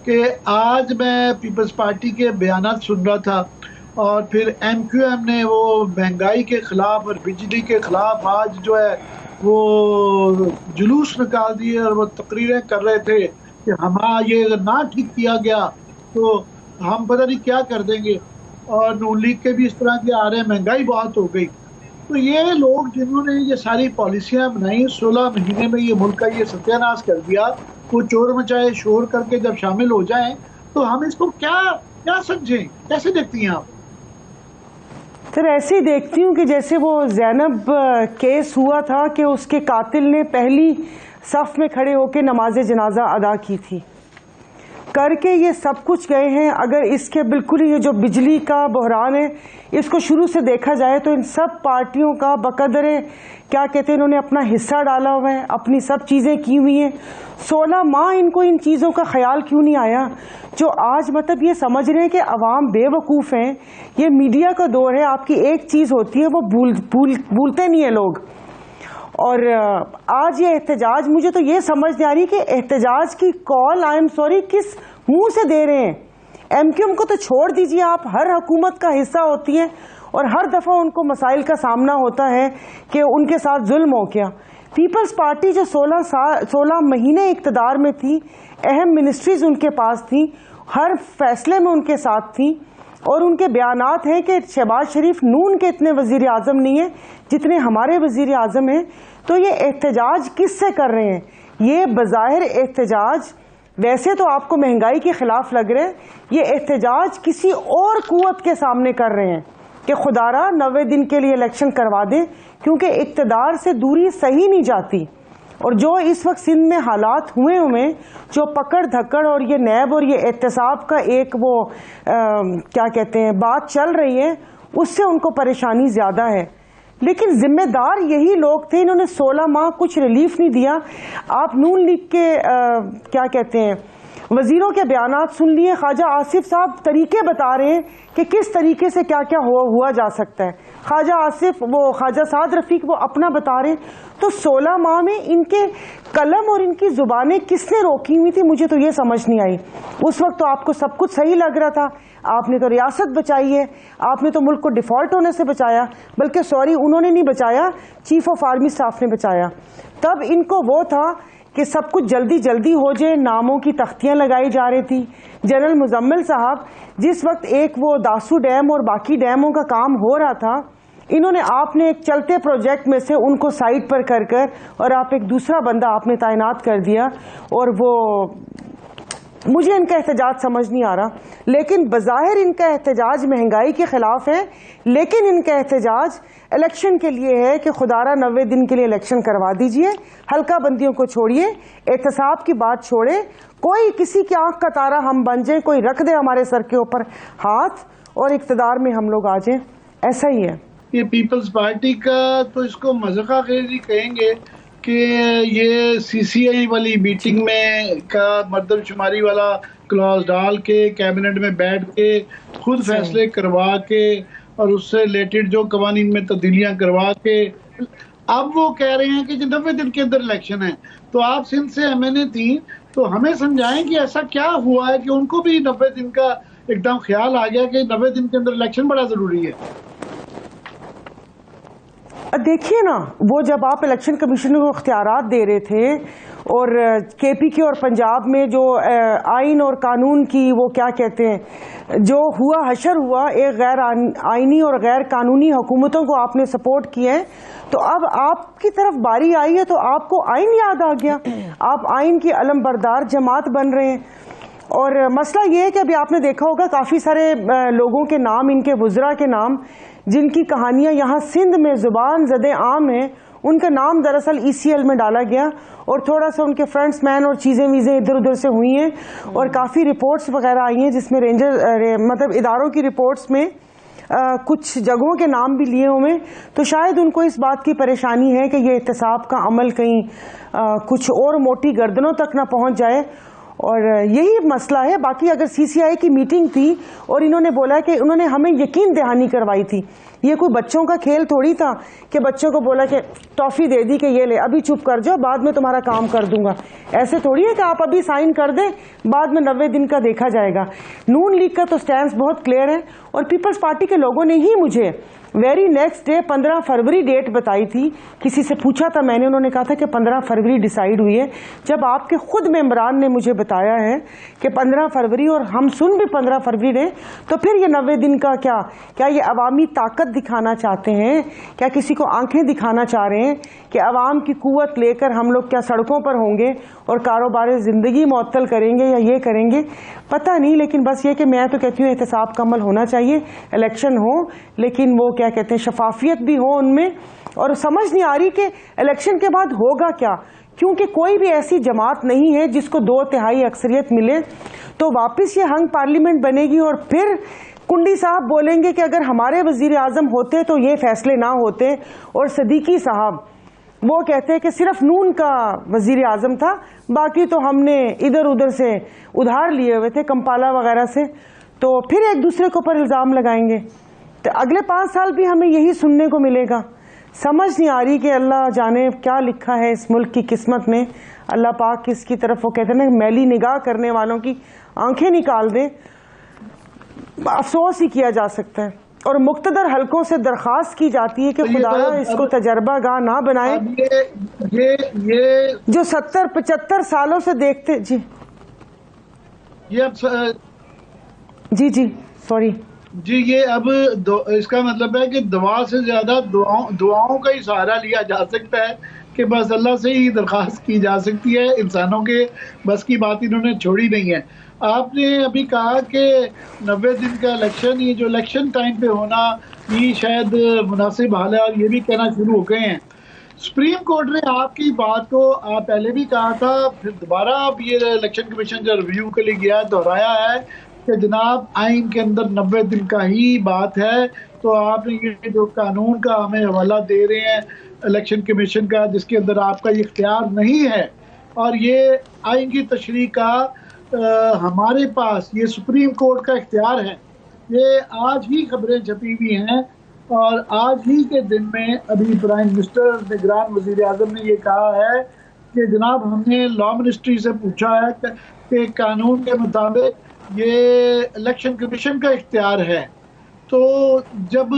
کہ آج میں پیپلز پارٹی کے بیانات سن رہا تھا اور پھر ایم کیو ایم نے وہ مہنگائی کے خلاف اور بجلی کے خلاف آج جو ہے وہ جلوس نکال دیے اور وہ تقریریں کر رہے تھے کہ ہمارا یہ اگر نہ ٹھیک کیا گیا تو ہم پتہ نہیں کیا کر دیں گے، اور نون لیگ کے بھی اس طرح کے آ رہے ہیں، مہنگائی بہت ہو گئی۔ تو یہ لوگ جنہوں نے یہ ساری پالیسیاں بنائی، 16 مہینے میں یہ ملک کا یہ ستیہ ناش کر دیا، وہ چور مچائے شور کر کے جب شامل ہو جائیں تو ہم اس کو کیا سمجھیں؟ کیسے دیکھتی ہیں آپ؟ سر ایسے ہی دیکھتی ہوں کہ جیسے وہ زینب کیس ہوا تھا کہ اس کے قاتل نے پہلی صف میں کھڑے ہو کے نماز جنازہ ادا کی تھی، کر کے یہ سب کچھ گئے ہیں۔ اگر اس کے بالکل یہ جو بجلی کا بحران ہے اس کو شروع سے دیکھا جائے تو ان سب پارٹیوں کا بقدر کیا کہتے ہیں انہوں نے اپنا حصہ ڈالا ہوا ہے، اپنی سب چیزیں کی ہوئی ہیں۔ 16 ماہ ان کو ان چیزوں کا خیال کیوں نہیں آیا جو آج مطلب یہ سمجھ رہے ہیں کہ عوام بے وقوف ہیں؟ یہ میڈیا کا دور ہے، آپ کی ایک چیز ہوتی ہے وہ بھولتے نہیں ہیں لوگ۔ اور آج یہ احتجاج، مجھے تو یہ سمجھ نہیں آ رہی کہ احتجاج کی کال آئی ایم سوری کس منہ سے دے رہے ہیں۔ ایم کیو ایم کو تو چھوڑ دیجیے، آپ ہر حکومت کا حصہ ہوتی ہیں اور ہر دفعہ ان کو مسائل کا سامنا ہوتا ہے کہ ان کے ساتھ ظلم ہو گیا۔ پیپلز پارٹی جو 16 مہینے اقتدار میں تھی، اہم منسٹریز ان کے پاس تھیں، ہر فیصلے میں ان کے ساتھ تھیں، اور ان کے بیانات ہیں کہ شہباز شریف نون کے اتنے وزیر اعظم نہیں ہیں جتنے ہمارے وزیر اعظم ہیں۔ تو یہ احتجاج کس سے کر رہے ہیں؟ یہ بظاہر احتجاج ویسے تو آپ کو مہنگائی کے خلاف لگ رہے ہیں، یہ احتجاج کسی اور قوت کے سامنے کر رہے ہیں کہ خدا را 90 دن کے لیے الیکشن کروا دیں، کیونکہ اقتدار سے دوری صحیح نہیں جاتی۔ اور جو اس وقت سندھ میں حالات ہوئے جو پکڑ دھکڑ اور یہ نیب اور یہ احتساب کا ایک وہ کیا کہتے ہیں بات چل رہی ہے، اس سے ان کو پریشانی زیادہ ہے۔ لیکن ذمہ دار یہی لوگ تھے، انہوں نے 16 ماہ کچھ ریلیف نہیں دیا۔ آپ نون لیگ کے کیا کہتے ہیں وزیروں کے بیانات سن لیے، خواجہ آصف صاحب طریقے بتا رہے ہیں کہ کس طریقے سے کیا کیا ہوا جا سکتا ہے۔ خواجہ آصف، وہ خواجہ سعد رفیق وہ اپنا بتا رہے ہیں۔ تو 16 ماہ میں ان کے قلم اور ان کی زبانیں کس نے روکی ہوئی تھی، مجھے تو یہ سمجھ نہیں آئی۔ اس وقت تو آپ کو سب کچھ صحیح لگ رہا تھا، آپ نے تو ریاست بچائی ہے، آپ نے تو ملک کو ڈیفالٹ ہونے سے بچایا، بلکہ سوری انہوں نے نہیں بچایا، چیف آف آرمی اسٹاف نے بچایا۔ تب ان کو وہ تھا کہ سب کچھ جلدی جلدی ہو جائے، ناموں کی تختیاں لگائی جا رہی تھی۔ جنرل مزمل صاحب جس وقت ایک وہ داسو ڈیم اور باقی ڈیموں کا کام ہو رہا تھا، انہوں نے آپ نے ایک چلتے پروجیکٹ میں سے ان کو سائٹ پر کر اور آپ ایک دوسرا بندہ آپ نے تعینات کر دیا، اور وہ مجھے ان کا احتجاج سمجھ نہیں آ رہا۔ لیکن بظاہر ان کا احتجاج مہنگائی کے خلاف ہے، لیکن ان کا احتجاج الیکشن کے لیے ہے کہ خدا را 90 دن کے لیے الیکشن کروا دیجئے، حلقہ بندیوں کو چھوڑیے، احتساب کی بات چھوڑے، کوئی کسی کی آنکھ کا تارا ہم بن جائیں، کوئی رکھ دے ہمارے سر کے اوپر ہاتھ اور اقتدار میں ہم لوگ آ جائیں، ایسا ہی ہے۔ یہ پیپلز پارٹی کا تو اس کو مذاق خیری کہیں گے کہ یہ سی سی آئی والی میٹنگ میں کا مردم شماری والا کلاس ڈال کے کیبنٹ میں بیٹھ کے خود فیصلے کروا کے اور اس سے ریلیٹڈ جو قوانین میں تبدیلیاں کروا کے اب وہ کہہ رہے ہیں کہ 90 دن کے اندر الیکشن ہے۔ تو آپ سندھ سے ایم این اے تھیں تو ہمیں سمجھائیں کہ ایسا کیا ہوا ہے کہ ان کو بھی 90 دن کا ایک دم خیال آ گیا کہ 90 دن کے اندر الیکشن بڑا ضروری ہے۔ دیکھیے نا، وہ جب آپ الیکشن کمیشن کو اختیارات دے رہے تھے اور کے پی کے اور پنجاب میں جو آئین اور قانون کی وہ کیا کہتے ہیں جو ہوا حشر ہوا، ایک غیر آئینی اور غیر قانونی حکومتوں کو آپ نے سپورٹ کیا ہے، تو اب آپ کی طرف باری آئی ہے تو آپ کو آئین یاد آ گیا، آپ آئین کی علم بردار جماعت بن رہے ہیں۔ اور مسئلہ یہ ہے کہ ابھی آپ نے دیکھا ہوگا کافی سارے لوگوں کے نام، ان کے وزراء کے نام جن کی کہانیاں یہاں سندھ میں زبان زدے عام ہیں، ان کا نام دراصل ای سی ایل میں ڈالا گیا اور تھوڑا سا ان کے فرینڈس مین اور چیزیں ویزیں ادھر ادھر سے ہوئی ہیں، اور کافی رپورٹس وغیرہ آئی ہیں جس میں رینجر مطلب اداروں کی رپورٹس میں کچھ جگہوں کے نام بھی لیے ہوئے، تو شاید ان کو اس بات کی پریشانی ہے کہ یہ احتساب کا عمل کہیں کچھ اور موٹی گردنوں تک نہ پہنچ جائے۔ اور یہی مسئلہ ہے. باقی اگر سی سی آئی کی میٹنگ تھی اور انہوں نے بولا کہ انہوں نے ہمیں یقین دہانی کروائی تھی, یہ کوئی بچوں کا کھیل تھوڑی تھا کہ بچوں کو بولا کہ ٹافی دے دی کہ یہ لے ابھی چپ کر جاؤ بعد میں تمہارا کام کر دوں گا. ایسے تھوڑی ہے کہ آپ ابھی سائن کر دیں بعد میں 90 دن کا دیکھا جائے گا. نون لیگ کا تو سٹینس بہت کلیئر ہے, اور پیپلز پارٹی کے لوگوں نے ہی مجھے ویری نیکسٹ ڈے 15 فروری ڈیٹ بتائی تھی. کسی سے پوچھا تھا میں نے, انہوں نے کہا تھا کہ 15 فروری ڈیسائیڈ ہوئی ہے. جب آپ کے خود ممبران نے مجھے بتایا ہے کہ 15 فروری اور ہم سن بھی 15 فروری نے, تو پھر یہ 90 دن کا کیا یہ عوامی طاقت دکھانا چاہتے ہیں؟ کیا کسی کو آنکھیں دکھانا چاہ رہے ہیں کہ عوام کی قوت لے کر ہم لوگ کیا سڑکوں پر ہوں گے اور کاروبار زندگی معطل کریں گے یا یہ کریں گے؟ پتہ نہیں. لیکن بس یہ کہ میں تو کہتی ہوں احتساب کا عمل ہونا چاہیے, الیکشن ہو لیکن وہ کیا کہتے ہیں شفافیت بھی ہو ان میں. اور سمجھ نہیں آ رہی کہ الیکشن کے بعد ہوگا کیا, کیونکہ کوئی بھی ایسی جماعت نہیں ہے جس کو 2/3 اکثریت ملے تو واپس یہ ہنگ پارلیمنٹ بنے گی. اور پھر کنڈی صاحب بولیں گے کہ اگر ہمارے وزیر اعظم ہوتے تو یہ فیصلے نہ ہوتے, اور صدیقی صاحب وہ کہتے ہیں کہ صرف نون کا وزیر اعظم تھا, باقی تو ہم نے ادھر ادھر سے ادھار لیے ہوئے تھے کمپالا وغیرہ سے. تو پھر ایک دوسرے کے اوپر الزام لگائیں گے. تو اگلے 5 سال بھی ہمیں یہی سننے کو ملے گا. سمجھ نہیں آ رہی کہ اللہ جانے کیا لکھا ہے اس ملک کی قسمت میں. اللہ پاک کس کی طرف, وہ کہتے ہیں نا میلی نگاہ کرنے والوں کی آنکھیں نکال دے. افسوس ہی کیا جا سکتا ہے, اور مقتدر حلقوں سے درخواست کی جاتی ہے کہ خدایا اس کو تجربہ گاہ نہ بنائے. یہ جو 70-75 سالوں سے دیکھتے جی سوری جی یہ اب اس کا مطلب ہے کہ دعا سے زیادہ دعاؤں کا ہی سہارا لیا جا سکتا ہے کہ بس اللہ سے ہی درخواست کی جا سکتی ہے. انسانوں کے بس کی بات انہوں نے چھوڑی نہیں ہے. آپ نے ابھی کہا کہ 90 دن کا الیکشن, یہ جو الیکشن ٹائم پہ ہونا یہ شاید مناسب حال ہے, اور یہ بھی کہنا شروع ہو گئے ہیں. سپریم کورٹ نے آپ کی بات کو آپ پہلے بھی کہا تھا, پھر دوبارہ اب یہ الیکشن کمیشن جو ریویو کے لیے گیا دہرایا ہے کہ جناب آئین کے اندر 90 دن کا ہی بات ہے. تو آپ نے یہ جو قانون کا ہمیں حوالہ دے رہے ہیں الیکشن کمیشن کا, جس کے اندر آپ کا یہ اختیار نہیں ہے, اور یہ آئین کی تشریح کا ہمارے پاس یہ سپریم کورٹ کا اختیار ہے. یہ آج ہی خبریں چھپی ہوئی ہیں, اور آج ہی کے دن میں ابھی پرائم منسٹر نگران وزیر اعظم نے یہ کہا ہے کہ جناب ہم نے لا منسٹری سے پوچھا ہے کہ قانون کے مطابق یہ الیکشن کمیشن کا اختیار ہے. تو جب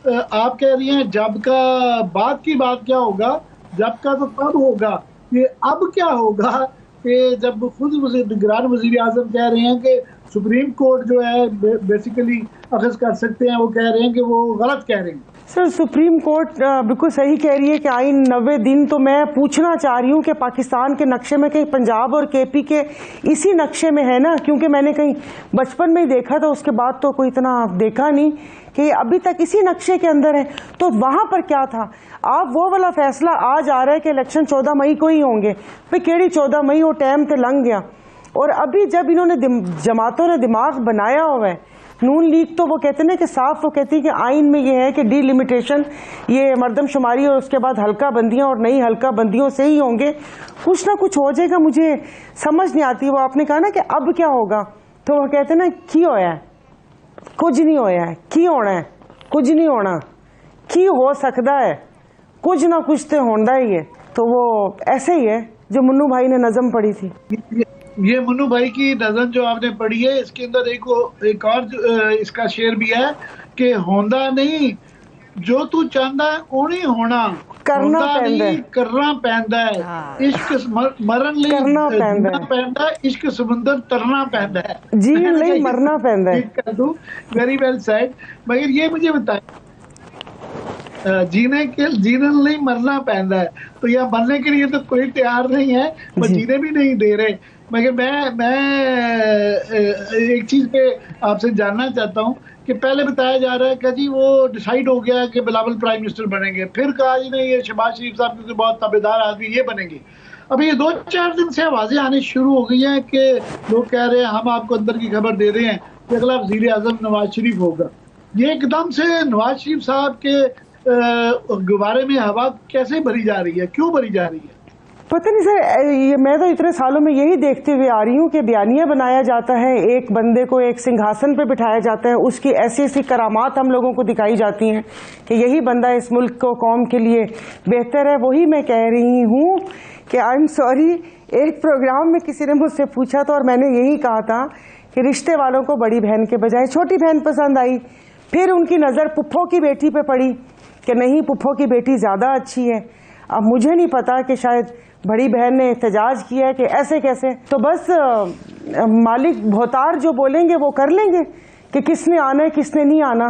آپ کہہ رہی ہیں جب کا بعد کی بات کیا ہوگا, جب کا تو تب ہوگا, یہ اب کیا ہوگا کہ جب خود نگران وزیر اعظم کہہ رہے ہیں کہ سپریم کورٹ جو ہے بیسیکلی اخذ کر سکتے ہیں, وہ کہہ رہے ہیں کہ وہ غلط کہہ رہے ہیں. سر سپریم کورٹ بالکل صحیح کہہ رہی ہے کہ آئین 90 دن. تو میں پوچھنا چاہ رہی ہوں کہ پاکستان کے نقشے میں کہیں پنجاب اور کے پی کے اسی نقشے میں ہے نا, کیونکہ میں نے کہیں بچپن میں ہی دیکھا تھا, اس کے بعد تو کوئی اتنا دیکھا نہیں کہ یہ ابھی تک اسی نقشے کے اندر ہے. تو وہاں پر کیا تھا؟ آپ وہ والا فیصلہ آج آ رہا ہے کہ الیکشن 14 مئی کو ہی ہوں گے. بھائی کیڑی 14 مئی, وہ ٹائم تے لنگ گیا. اور ابھی جب انہوں نے جماعتوں نے دماغ بنایا ہوا ہے, نون لیگ تو وہ کہتے ہیں کہ صاف وہ کہتی ہے کہ آئین میں یہ ہے کہ ڈی لمیٹیشن, یہ مردم شماری اور اس کے بعد حلقہ بندیاں اور نئی حلقہ بندیوں سے ہی ہوں گے. کچھ نہ کچھ ہو جائے گا, مجھے سمجھ نہیں آتی. وہ آپ نے کہا نا کہ اب کیا ہوگا, تو وہ کہتے ہیں نا کی ہویا ہے کچھ نہیں ہویا ہے, کی ہونا ہے کچھ نہیں ہونا, کی ہو سکتا ہے کچھ نہ کچھ تو ہونا ہی ہے. تو وہ ایسے ہی ہے جو منو بھائی نے نظم پڑھی تھی. یہ منو بھائی کی نظم جو آپ نے پڑھی ہے, اس کے اندر ایک اور اس کا شعر بھی ہے کہ ہوندا نہیں جو تو چاہتا ہے اونی ہونا, کرنا کرنا پیندا ہے, عشق مرن لئی جینا پیندا ہے, عشق سمندر ترنا پیندا ہے, جینے لئی مرنا پیندا ہے. کر دوں ویری ویل سیڈ. مگر یہ مجھے بتائیں, جینے لئی مرنا پیندا ہے, تو یہ مرنے کے لیے تو کوئی تیار نہیں ہے, وہ جینے بھی نہیں دے رہے. مگر میں ایک چیز پہ آپ سے جاننا چاہتا ہوں کہ پہلے بتایا جا رہا ہے کہ جی وہ ڈیسائیڈ ہو گیا کہ بلاول پرائم منسٹر بنیں گے, پھر کہا جی نہیں یہ شہباز شریف صاحب کیونکہ بہت تابعدار آدمی یہ بنیں گے. ابھی یہ 2-4 دن سے آوازیں آنے شروع ہو گئی ہیں کہ لوگ کہہ رہے ہیں ہم آپ کو اندر کی خبر دے رہے ہیں کہ اگلا وزیر اعظم نواز شریف ہوگا. یہ ایک دم سے نواز شریف صاحب کے گبارے میں ہوا کیسے بھری جا رہی ہے, کیوں بھری جا رہی ہے؟ پتہ نہیں سر، میں تو اتنے سالوں میں یہی دیکھتے ہوئے آ رہی ہوں کہ بیانیہ بنایا جاتا ہے، ایک بندے کو ایک سنگھاسن پہ بٹھایا جاتا ہے، اس کی ایسی ایسی کرامات ہم لوگوں کو دکھائی جاتی ہیں کہ یہی بندہ اس ملک کو، قوم کے لیے بہتر ہے۔ وہی میں کہہ رہی ہوں کہ آئی ایم سوری، ایک پروگرام میں کسی نے مجھ سے پوچھا تھا اور میں نے یہی کہا تھا کہ رشتے والوں کو بڑی بہن کے بجائے چھوٹی بہن پسند آئی، پھر ان کی نظر پپھو کی بیٹی پہ پڑی کہ نہیں، پپھو کی بیٹی زیادہ اچھی ہے۔ اب مجھے نہیں پتا کہ شاید بڑی بہن نے احتجاج کیا ہے کہ ایسے کیسے، تو بس مالک بہتار جو بولیں گے وہ کر لیں گے کہ کس نے آنا ہے کس نے نہیں آنا۔